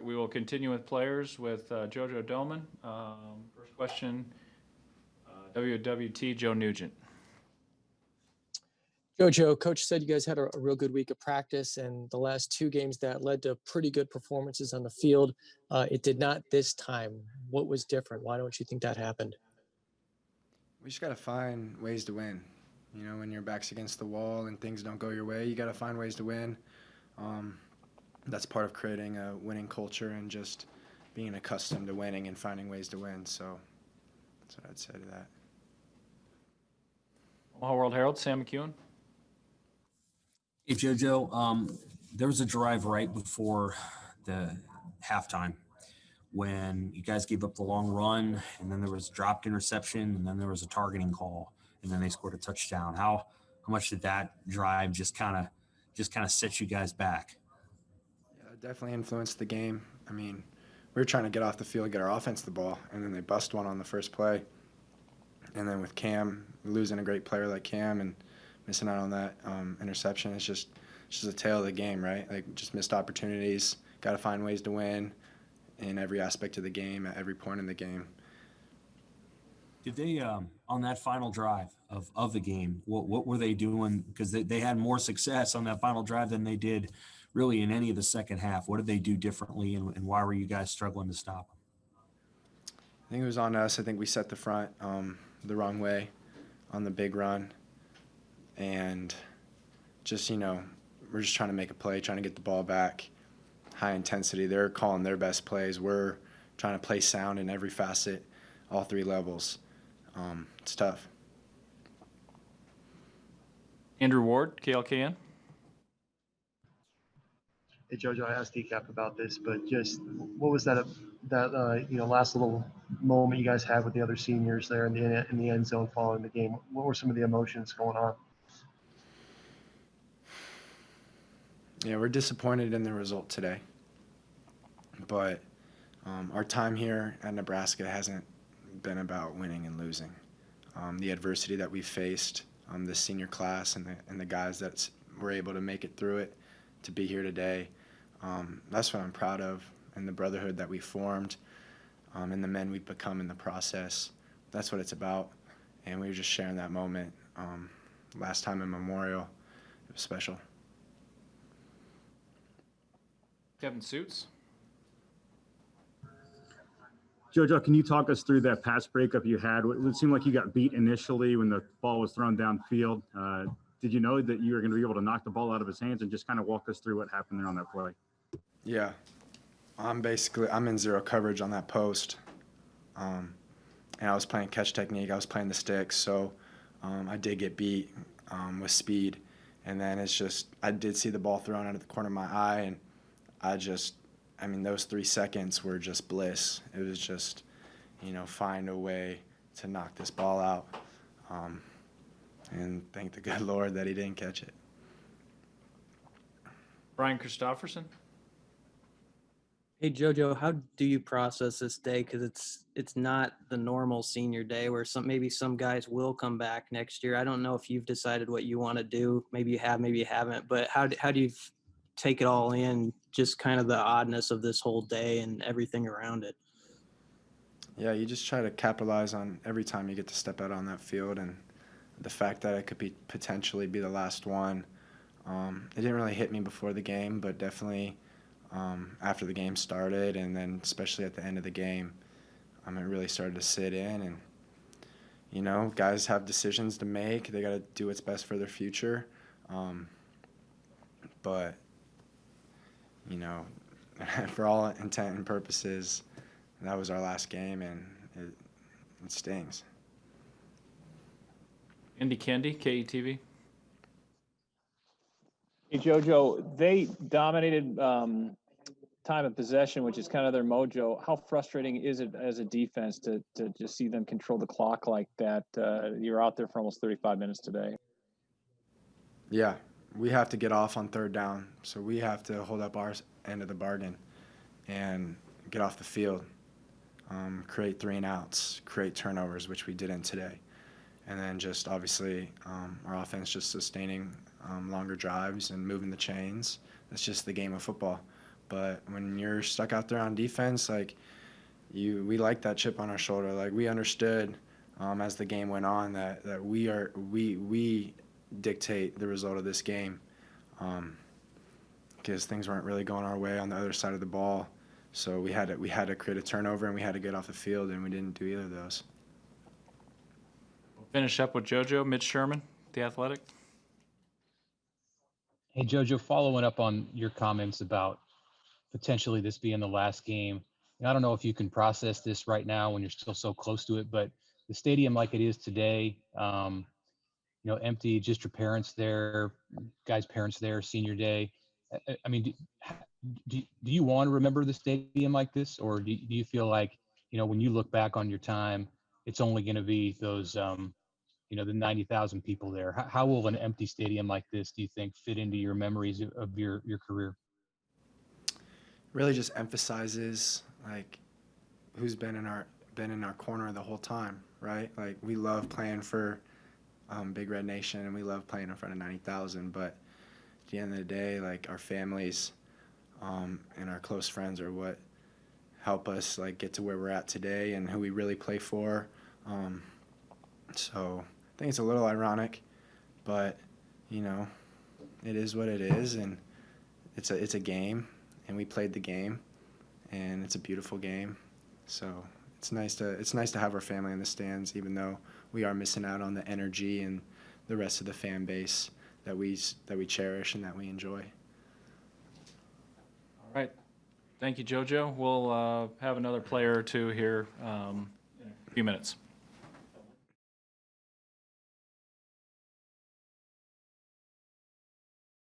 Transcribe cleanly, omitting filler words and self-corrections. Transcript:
We will continue with players with JoJo Domann. First question, WWT Joe Nugent. JoJo, coach said you guys had a real good week of practice, and the last two games that led to pretty good performances on the field. It did not this time. What was different? Why don't you think that happened? We just got to find ways to win. You know, when your back's against the wall and things don't go your way, you got to find ways to win. That's part of creating a winning culture and just being accustomed to winning and finding ways to win. So that's what I'd say to that. Omaha World Herald, Sam McEwen. Hey, JoJo, there was a drive right before the halftime when you guys gave up the long run, and then there was dropped interception, and then there was a targeting call, and then they scored a touchdown. How much did that drive just kind of set you guys back? Yeah, it definitely influenced the game. I mean, we were trying to get off the field, get our offense the ball, and then they bust one on the first play. And then with Cam, losing a great player like Cam and missing out on that interception, it's just a tale of the game, right? Like, just missed opportunities, got to find ways to win in every aspect of the game, at every point in the game. Did they, on that final drive of the game, what were they doing? Because they had more success on that final drive than they did really in any of the second half. What did they do differently, and why were you guys struggling to stop them? I think it was on us. I think we set the front the wrong way on the big run. And just, you know, we're just trying to make a play, trying to get the ball back. High intensity. They're calling their best plays. We're trying to play sound in every facet, all three levels. It's tough. Andrew Ward, KLKN. Hey, JoJo, I asked DCAP about this, but just what was that last little moment you guys had with the other seniors there in the end zone following the game? What were some of the emotions going on? Yeah, we're disappointed in the result today. But our time here at Nebraska hasn't been about winning and losing. The adversity that we faced, this senior class and the guys that were able to make it through it, to be here today, that's what I'm proud of, and the brotherhood that we formed, and the men we've become in the process. That's what it's about, and we were just sharing that moment. Last time in Memorial, it was special. Kevin Suits. JoJo, can you talk us through that pass breakup you had? It seemed like you got beat initially when the ball was thrown downfield. Did you know that you were going to be able to knock the ball out of his hands, and just kind of walk us through what happened there on that play? Yeah, I'm in zero coverage on that post, and I was playing catch technique. I was playing the sticks, so I did get beat with speed, and then I did see the ball thrown out of the corner of my eye, and those 3 seconds were just bliss. It was just, find a way to knock this ball out, and thank the good Lord that he didn't catch it. Brian Christopherson. Hey JoJo, how do you process this day? Because it's not the normal senior day where maybe some guys will come back next year. I don't know if you've decided what you want to do. Maybe you have, maybe you haven't. But how do you take it all in? Just kind of the oddness of this whole day and everything around it. Yeah, you just try to capitalize on every time you get to step out on that field, and the fact that it could potentially be the last one. It didn't really hit me before the game, but definitely. After the game started, and then especially at the end of the game, it really started to sit in. And, guys have decisions to make. They got to do what's best for their future. But, for all intent and purposes, that was our last game, and it stings. Andy Kendi, KETV. Hey, JoJo, they dominated time of possession, which is kind of their mojo. How frustrating is it as a defense to just see them control the clock like that? You're out there for almost 35 minutes today. Yeah, we have to get off on third down, so we have to hold up our end of the bargain and get off the field, create 3 and outs, create turnovers, which we didn't today. And then just obviously our offense just sustaining longer drives and moving the chains. That's just the game of football. But when you're stuck out there on defense, like we like that chip on our shoulder. Like we understood as the game went on that we dictate the result of this game, because things weren't really going our way on the other side of the ball. So we had to create a turnover and we had to get off the field, and we didn't do either of those. We'll finish up with JoJo, Mitch Sherman, The Athletic. Hey, JoJo, following up on your comments about potentially this being the last game. And I don't know if you can process this right now when you're still so close to it, but the stadium like it is today, empty, just your parents there, guys' parents there, senior day. I mean, do you want to remember the stadium like this? Or do you feel like, when you look back on your time, it's only going to be those, the 90,000 people there? How will an empty stadium like this, do you think, fit into your memories of your career? Really just emphasizes like who's been in our corner the whole time, right? Like we love playing for Big Red Nation, and we love playing in front of 90,000, but at the end of the day, like our families and our close friends are what help us like get to where we're at today and who we really play for. So I think it's a little ironic, but it is what it is, and it's a game. And we played the game, and it's a beautiful game. So it's nice to have our family in the stands, even though we are missing out on the energy and the rest of the fan base that we cherish and that we enjoy. All right. Thank you, JoJo. We'll have another player or two here in a few minutes.